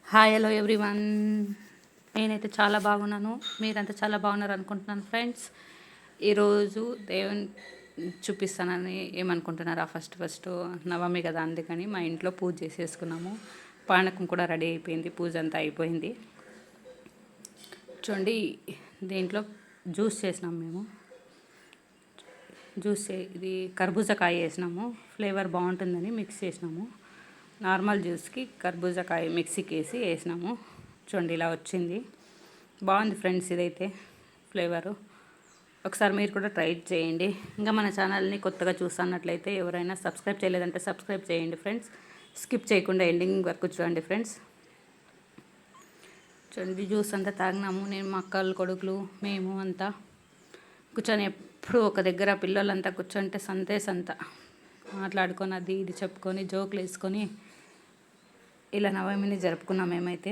Hi hello everyone. నేనైతే చాలా బాగున్నాను, మీరంతా చాలా బాగున్నారు అనుకుంటున్నాను ఫ్రెండ్స్. ఈరోజు దేవుని చూపిస్తానని ఏమనుకుంటున్నారా? ఫస్ట్ నవమి కదా, అందుకని మా ఇంట్లో పూజ చేసేసుకున్నాము. పానకం కూడా రెడీ అయిపోయింది, పూజ అంతా అయిపోయింది. చూడండి, దీంట్లో జ్యూస్ చేసినాము మేము. ఇది కర్బూజాకాయ వేసినాము, ఫ్లేవర్ బాగుంటుందని మిక్స్ చేసినాము. నార్మల్ జ్యూస్కి కర్బూజాకాయ మిక్సీకి వేసినాము. చూడండి ఇలా వచ్చింది, బాగుంది ఫ్రెండ్స్. ఇదైతే ఫ్లేవరు ఒకసారి మీరు కూడా ట్రై చేయండి. ఇంకా మన ఛానల్ని కొత్తగా చూస్తున్నట్లయితే ఎవరైనా సబ్స్క్రైబ్ చేయలేదంటే సబ్స్క్రైబ్ చేయండి ఫ్రెండ్స్. స్కిప్ చేయకుండా ఎండింగ్ వరకు చూడండి ఫ్రెండ్స్. చూడండి, జ్యూస్ అంతా తాగినాము. నేను మా అక్కలు కొడుకులు మేము అంతా కూర్చొని ఎప్పుడు ఒక దగ్గర పిల్లలంతా కూర్చొంటే సంత మాట్లాడుకొని అది ఇది చెప్పుకొని జోకులు వేసుకొని ఇలా నవమిని జరుపుకున్నాం మేమైతే.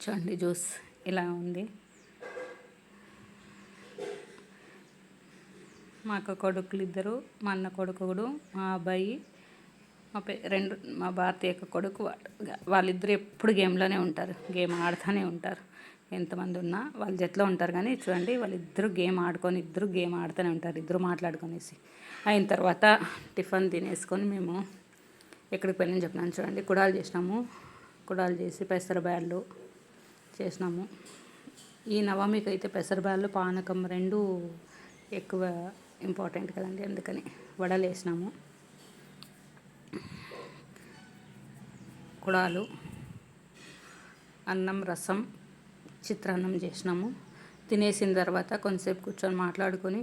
చూడండి జ్యూస్ ఇలా ఉంది. మా అక్క కొడుకులు ఇద్దరు, మా అన్న కొడుకుడు, మా అబ్బాయి, మా భారతీయ కొడుకు. వాళ్ళిద్దరు ఎప్పుడు గేమ్లోనే ఉంటారు, గేమ్ ఆడుతూనే ఉంటారు. ఎంతమంది ఉన్నా వాళ్ళ జట్లో ఉంటారు. కానీ చూడండి, వాళ్ళిద్దరూ గేమ్ ఆడుతూనే ఉంటారు. ఇద్దరు మాట్లాడుకొనేసి అయిన తర్వాత టిఫిన్ తినేసుకొని మేము ఎక్కడికి వెళ్ళని చెప్పినాను. చూడండి, కుడాలు చేసినాము. కుడాలు చేసి పెసరబ్యాళ్ళు చేసినాము. ఈ నవమికి అయితే పెసరబ్యాళ్ళు పానకం రెండు ఎక్కువ ఇంపార్టెంట్ కదండి, అందుకని వడలు వేసినాము. కుడాలు, అన్నం, రసం, చిత్రాన్నం చేసినాము. తినేసిన తర్వాత కొంతసేపు కూర్చొని మాట్లాడుకొని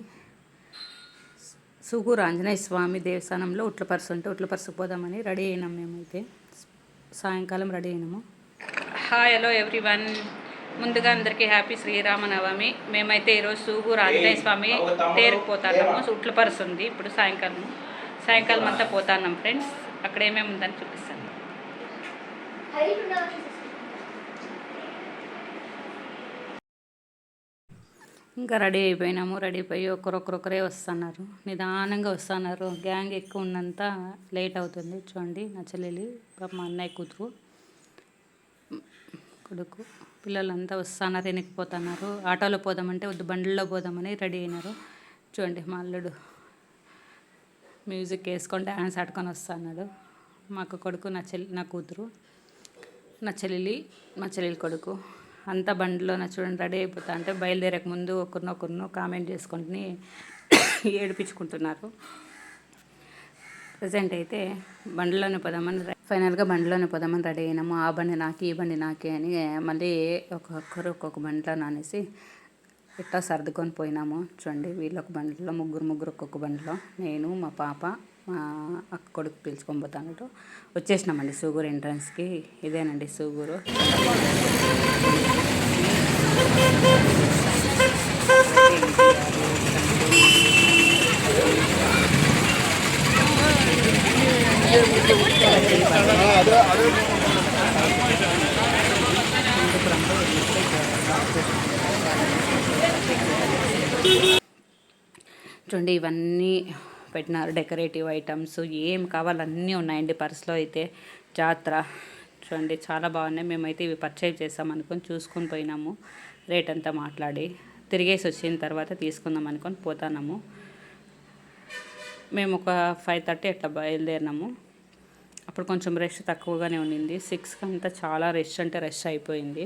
సూగూరు ఆంజనేయ స్వామి దేవస్థానంలో ఉట్లపరుసుకు పోదామని రెడీ అయినాం. మేమైతే సాయంకాలం రెడీ అయినాము. Hi hello everyone. ముందుగా అందరికీ హ్యాపీ శ్రీరామనవమి. మేమైతే ఈరోజు సూగూరు ఆంజనేయ స్వామి తేరుకు పోతున్నాము. ఉట్లపరుసు ఉంది. ఇప్పుడు సాయంకాలం అంతా పోతున్నాం ఫ్రెండ్స్. అక్కడ ఏమేమి ఉందని చూపిస్తాను. ఇంకా రెడీ అయిపోయినాము. రెడీ అయిపోయి ఒకరొకరే వస్తున్నారు, నిదానంగా వస్తున్నారు. గ్యాంగ్ ఎక్కువ ఉన్నంత లేట్ అవుతుంది. చూడండి, నా చెల్లెలి మా అన్నయ్య కూతురు కొడుకు పిల్లలంతా వస్తున్నారు, వెనక్కిపోతున్నారు. ఆటోలో పోదామంటే వద్దు, బండ్లలో పోదామని రెడీ అయినారు. చూడండి, మా అల్లుడు మ్యూజిక్ వేసుకొని డ్యాన్స్ ఆడుకొని వస్తున్నాడు. మా అక్క కొడుకు, నా కూతురు, మా చెల్లెలి కొడుకు అంతా బండిలో చూడండి రెడీ అయిపోతా అంటే బయలుదేరక ముందు ఒకరినొకరిను కామెంట్ చేసుకుంటుని ఏడిపించుకుంటున్నారు. ప్రజెంట్ అయితే ఫైనల్గా బండిలోనే పోదామని రెడీ అయినాము. ఆ బండి నాకి, ఈ బండి నాకే అని మళ్ళీ ఒక్కొక్కరు ఒక్కొక్క బండిలో నానేసి ఇట్లా సర్దుకొని పోయినాము. చూడండి, వీళ్ళొక బండిలో ముగ్గురు ఒక్కొక్క బండిలో, నేను, మా పాప, మా అక్క కొడుకు పిలుచుకొని పోతాను. వచ్చేసినామండి సూగూరు ఎంట్రన్స్కి. ఇదేనండి సూగూరు. చూడండి, ఇవన్నీ పెట్టినారు, డెకరేటివ్ ఐటమ్స్ ఏం కావాలన్నీ ఉన్నాయండి. పర్స్లో అయితే జాతర. చూడండి, చాలా బాగున్నాయి. మేమైతే ఇవి పర్చేజ్ చేసాం అనుకొని చూసుకొని పోయినాము. రేట్ అంతా మాట్లాడి తిరిగేసి వచ్చిన తర్వాత తీసుకుందాం అనుకొని పోతున్నాము. మేము ఒక 5:30 అట్లా బయలుదేరినాము. అప్పుడు కొంచెం రష్ తక్కువగానే ఉండింది. 6కి అంతా చాలా రష్ అయిపోయింది.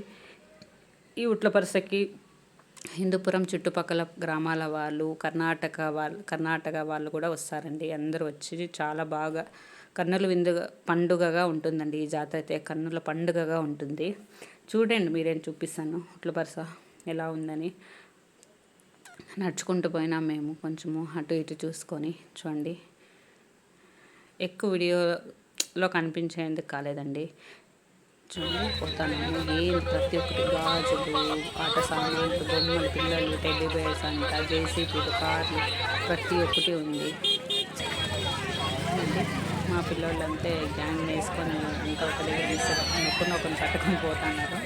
ఈ ఉట్లపరుసకి హిందూపురం చుట్టుపక్కల గ్రామాల వాళ్ళు, కర్ణాటక వాళ్ళు కూడా వస్తారండి. అందరూ వచ్చి చాలా బాగా కన్నుల పండుగగా ఉంటుందండి. ఈ జాతర అయితే కన్నుల పండుగగా ఉంటుంది. చూడండి, మీరేం చూపిస్తాను ఉట్లపరుస ఎలా ఉందని. నడుచుకుంటూ పోయినాం మేము, కొంచెము అటు ఇటు చూసుకొని. చూడండి, ఎక్కువ వీడియోలో కనిపించేందుకు కాలేదండి. చూడండి, పోతాను. ప్రతి ఒక్కటి గాజులు, ఆట సామాన్లు, బొమ్మలు, పిల్లలు, టెడ్డీ బేర్స్ అంట, జేసీపీలు, కార్లు, ప్రతి ఒక్కటి ఉంది. మా పిల్లలు అంతే గ్యాంగ్ వేసుకొని అంతా ఒక దగ్గర ఒకరిని పట్టుకొని పోతున్నారు.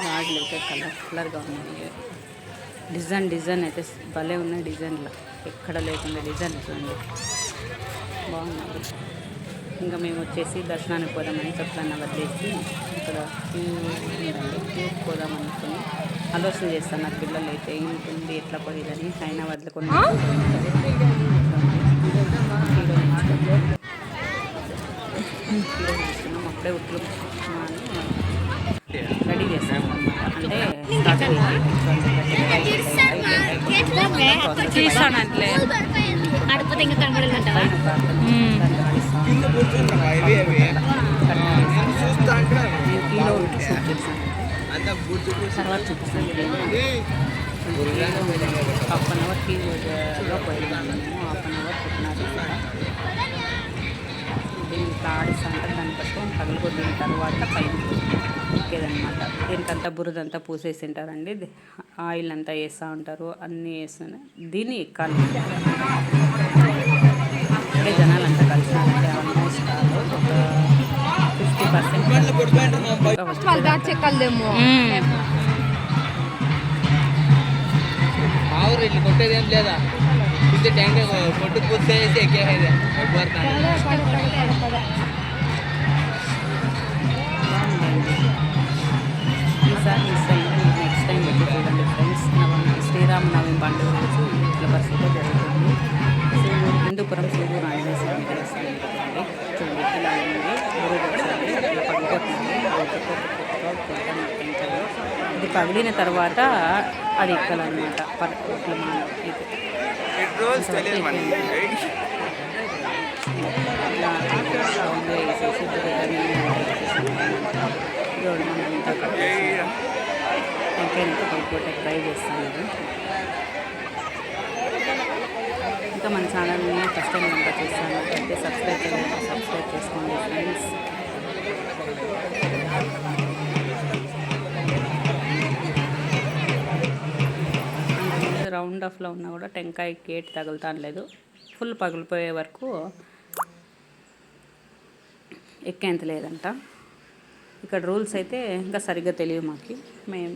గాజులు అయితే కలర్గా ఉన్నాయి. డిజైన్ అయితే భలే ఉన్నాయి. డిజైన్లు ఎక్కడ లేకుండా డిజైన్లు చూడండి, బాగున్నాయి. ఇంకా మేము వచ్చేసి దర్శనానికి పోదామని చెట్లన్న వదిలేసి ఇక్కడ పోదాం అనుకుని ఆలోచన చేస్తాను. నాకు పిల్లలు అయితే ఇంటుంది ఎట్లా పోయేదని అయినా వదులుకుని అప్పుడే ఉట్లు రెడీ చేస్తాను అంటే తీస్తాను అట్లే కిలో తర్వాత చూపిస్తాను. హాఫ్ అన్ అవర్ కిలోలో పోయినాము. హాఫ్ అన్ అవర్ పుట్టినారు దీనికి ఆడిస్తాంట దాన్ని పట్టుకొని పగలగొట్టిన తర్వాత పైన ఎక్కేదనమాట. దీనికంతా బురదంతా పూసేసి ఉంటారండి. ఆయిల్ అంతా వేస్తూ ఉంటారు, అన్నీ వేస్తున్నా దీన్ని ఎక్కాలి. అంటే జనాలంతా కలిసినారంటే ఆల్మోస్ట్ ఒక 50% కొట్టేది ఏం లేదా ట్యాంక్ కొట్టు పూర్తి ఎక్కేది ఈసారి మిస్ అయింది. నెక్స్ట్ టైం వచ్చి చూడండి ఫ్రెండ్స్. శ్రీరామనవమి పండుగ రోజు ఇట్ల పరిస్థితి జరుగుతుంది. హిందూపురం సూదూరు ఆంజనేయ స్వామి దేవస్థానం చూడండి. ఇలా ఉంది ఇట్లా పడుకోతుంది. ఇది పగిలిన తర్వాత అది ఎక్కాలన్నమాట. ఇంకేంత పడుకోవటం ట్రై చేస్తాను. ఇంకా మన ఛానల్ని ఫస్ట్ టైం కనుక చూస్తాను అంటే సబ్స్క్రైబ్ చేసుకోండి ఫ్రెండ్స్. రౌండ్ ఆఫ్లో ఉన్నా కూడా టెంకాయ గేట్ తగులుతాను లేదు. ఫుల్ పగిలిపోయే వరకు ఎక్కేంత లేదంట. ఇక్కడ రూల్స్ అయితే ఇంకా సరిగ్గా తెలియదు మాకు. మేము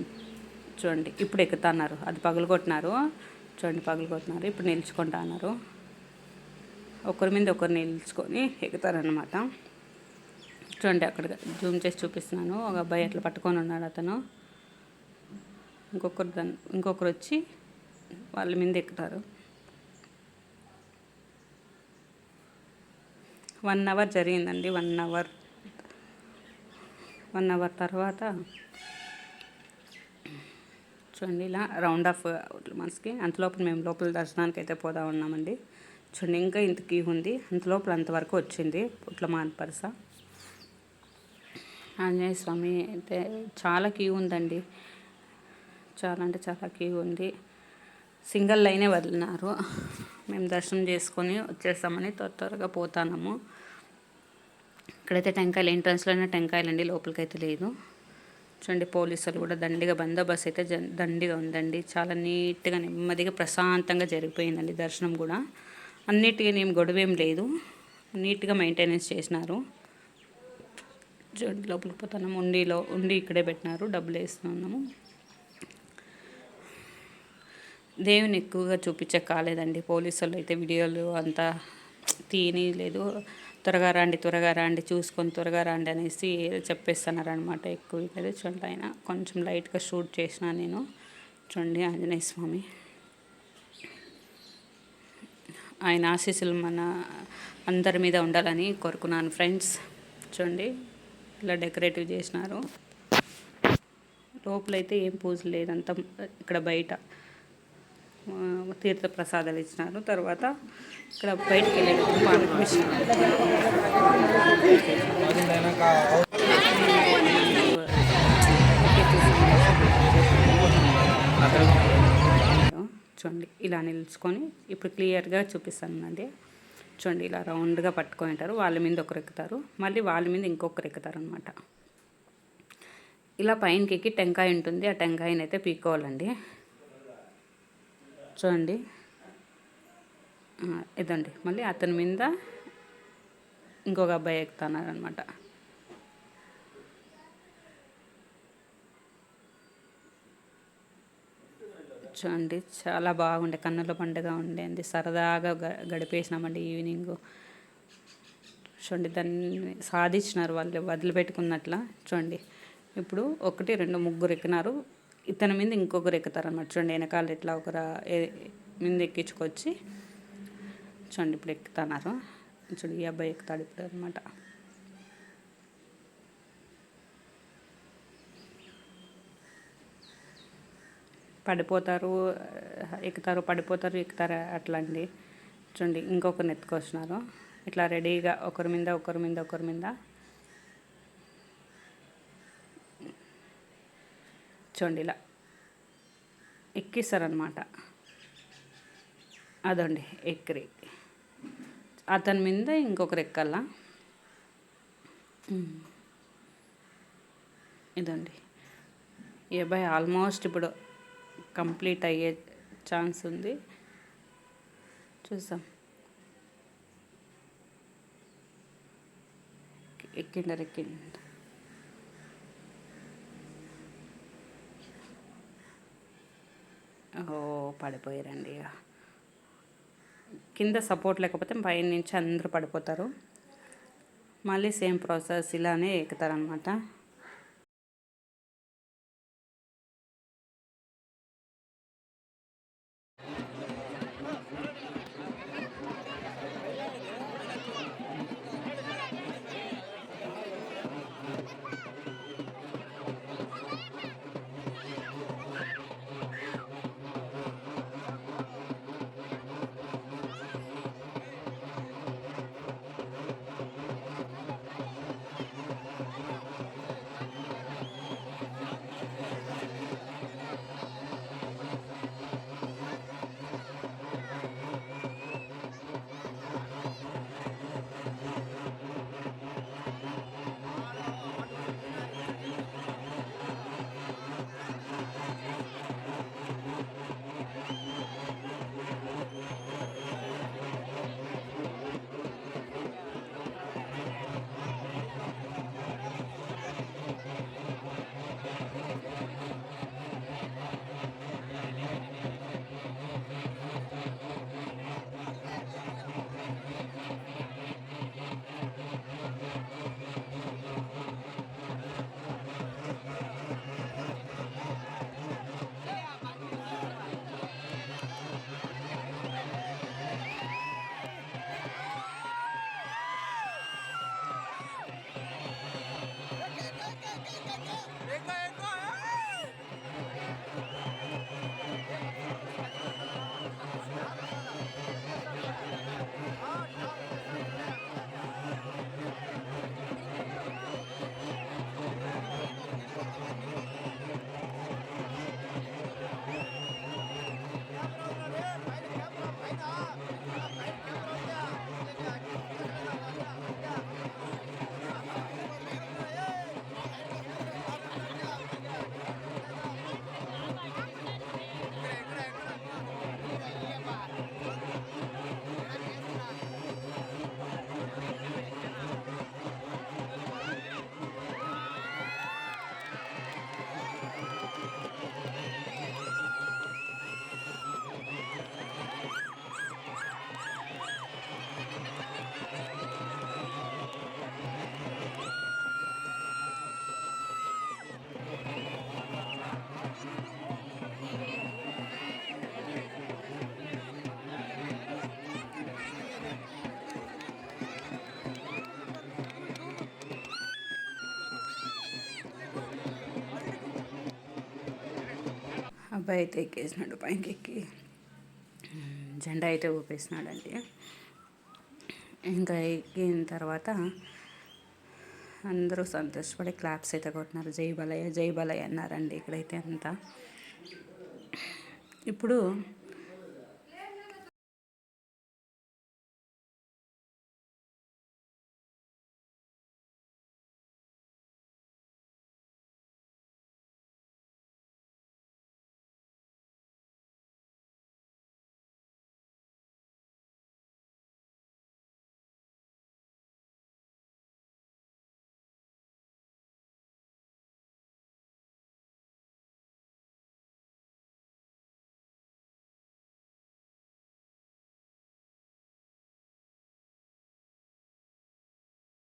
చూడండి ఇప్పుడు ఎక్కుతున్నారు. అది పగలగొట్టినారు చూడండి, పగలగొట్టినారు. ఇప్పుడు నిల్చుకుంటా అన్నారు. ఒకరి మీద ఒకరు నిల్చుకొని ఎక్కుతారనమాట. చూడండి అక్కడ జూమ్ చేసి చూపిస్తున్నాను. ఒక అబ్బాయి అట్లా పట్టుకొని ఉన్నాడు. అతను ఇంకొకరు వచ్చి వాళ్ళ మీద ఎక్కుతారు. 1 అవర్ జరిగిందండి. 1 అవర్ తర్వాత చూడండి ఇలా రౌండ్ ఆఫ్ మనసుకి. అంతలోపల మేము లోపల దర్శనానికి అయితే పోదా ఉన్నామండి. చూడండి ఇంకా ఇంత క్యూ ఉంది. అంతలోపల అంతవరకు వచ్చింది పుట్లమాన్ పరస ఆంజనేయ స్వామి అయితే చాలా క్యూ ఉందండి. చాలా అంటే చాలా క్యూ ఉంది. సింగిల్ లైనే వదిలినారు. మేము దర్శనం చేసుకొని వచ్చేస్తామని త్వరగా పోతాము. ఇక్కడైతే టెంకాయలు ఎంట్రన్స్లోనే టెంకాయలండి, లోపలికైతే లేదు. చూడండి పోలీసులు కూడా దండిగా బందోబస్తు అయితే దండిగా ఉందండి. చాలా నీట్గా నెమ్మదిగా ప్రశాంతంగా జరిగిపోయిందండి దర్శనం కూడా. అన్నిటికీ ఏం గొడవేం లేదు, నీట్గా మెయింటెనెన్స్ చేసినారు. చూడండి లోపలికి పోతున్నాము. ఉండి ఇక్కడే పెట్టినారు, డబ్బులు వేస్తున్నాము. దేవుని ఎక్కువగా చూపించే కాలేదండి. పోలీసులు అయితే వీడియోలు అంతా తీయలేదు. త్వరగా రండి చూసుకొని త్వరగా రండి అనేసి చెప్పేస్తున్నారు అనమాట. ఎక్కువ లేదు. చూడండి ఆయన కొంచెం లైట్గా షూట్ చేసిన నేను. చూడండి ఆంజనేయ స్వామి, ఆయన ఆశీస్సులు మన అందరి మీద ఉండాలని కోరుకున్నాను ఫ్రెండ్స్. చూడండి ఇలా డెకరేటివ్ చేసినారు. లోపలైతే ఏం పూజలు లేదంతా ఇక్కడ బయట తీర్థ ప్రసాదాలు ఇచ్చినారు. తర్వాత ఇక్కడ బయటికి వెళ్ళేటప్పుడు చూడండి ఇలా నిలుచుకొని ఇప్పుడు క్లియర్గా చూపిస్తానండి. చూడండి ఇలా రౌండ్గా పట్టుకొని ఉంటారు. వాళ్ళ మీద ఒకరు ఎక్కుతారు, మళ్ళీ వాళ్ళ మీద ఇంకొకరు ఎక్కుతారు అనమాట. ఇలా పైనకి ఎక్కి టెంకాయ ఉంటుంది. ఆ టెంకాయని అయితే పీక్కోవాలండి. చూడండి ఇదండి. మళ్ళీ అతని మీద ఇంకొక అబ్బాయి ఎక్కుతున్నారనమాట. చూడండి చాలా బాగుండే, కన్నుల పండుగ ఉండేది. సరదాగా గడిపేసినామండి ఈవినింగ్. చూడండి దాన్ని సాధించినారు వాళ్ళు వదిలిపెట్టుకున్నట్ల. చూడండి ఇప్పుడు 1 2 ముగ్గురు ఎక్కినారు. ఇతని మీద ఇంకొకరు ఎక్కుతారనమాట. చూడండి వెనకాల ఇట్లా ఒకరు మీద ఎక్కించుకొచ్చి చూడండి ఇప్పుడు ఎక్కుతున్నారు. చూడండి ఈ అబ్బాయి ఎక్కుతాడు ఇప్పుడు అనమాట. పడిపోతారు, ఎక్కుతారు, పడిపోతారు, ఎక్కుతారు అట్లా అండి. చూడండి ఇంకొకరిని ఎత్తుకొచ్చినారు. ఇట్లా రెడీగా ఒకరి మీద ఒకరి మీద ఒకరి మీద చూడండి ఇలా ఎక్కిస్తారనమాట. అదండి ఎక్కిరి అతని మీద ఇంకొకరు ఎక్కాల. ఇదండి ఈ అబ్బాయి ఆల్మోస్ట్ ఇప్పుడు కంప్లీట్ అయ్యే ఛాన్స్ ఉంది. చూసాం ఎక్కిండారు. ఓ పడిపోయారండి. కింద సపోర్ట్ లేకపోతే పైన నుంచి అందరూ పడిపోతారు. మళ్ళీ సేమ్ ప్రాసెస్ ఇలానే ఎక్కుతారనమాట. అబ్బాయి అయితే ఎక్కేసినాడు పైకి ఎక్కి జెండా అయితే ఊపేసినాడండి. ఇంకా ఎక్కిన తర్వాత అందరూ సంతోషపడి క్లాప్స్ అయితే కొట్టినారు. జై బాలయ్య జై బాలయ్య అన్నారండి ఇక్కడైతే అంతా. ఇప్పుడు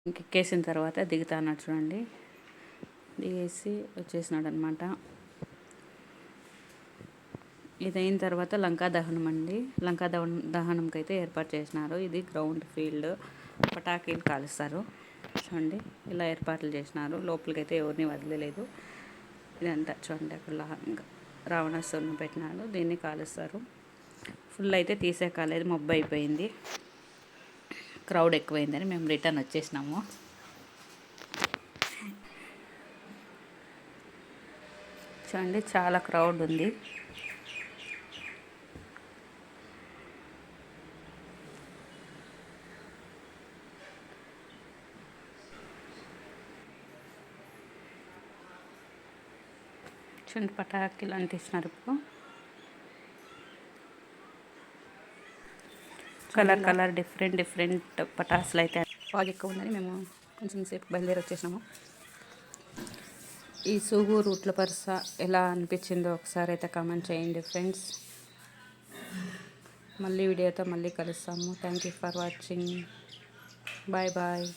ఎక్కేసిన తర్వాత దిగుతాను చూడండి, దిగేసి వచ్చేసినాడు అనమాట. ఇది అయిన తర్వాత లంకా దహనం అండి. లంకా దహనంకి అయితే ఏర్పాటు చేసినారు. ఇది గ్రౌండ్ ఫీల్డ్, పటాకీలు కాలుస్తారు చూడండి. ఇలా ఏర్పాట్లు చేసినారు. లోపలికైతే ఎవరిని వదిలేదు. ఇదంతా చూడండి, అక్కడ రావణాసురుని పెట్టినారు, దీన్ని కాలుస్తారు. ఫుల్ అయితే తీసే కాలేదు, మబ్బు అయిపోయింది, క్రౌడ్ ఎక్కువైందని మేము రిటర్న్ వచ్చేసినాము. చూడండి చాలా క్రౌడ్ ఉంది. చూడండి పటాకీలు అంటిస్తున్నారు. ఇప్పుడు కలర్ డిఫరెంట్ పటాసులు అయితే బాగా ఎక్కువ ఉందని మేము కొంచెం సేపు బయలుదేరి వచ్చేసినాము. ఈ సూగు రూట్ల పరుస ఎలా అనిపించిందో ఒకసారి అయితే కామెంట్ చేయండి ఫ్రెండ్స్. మళ్ళీ వీడియోతో మళ్ళీ కలుస్తాము. Thank you for watching. Bye bye.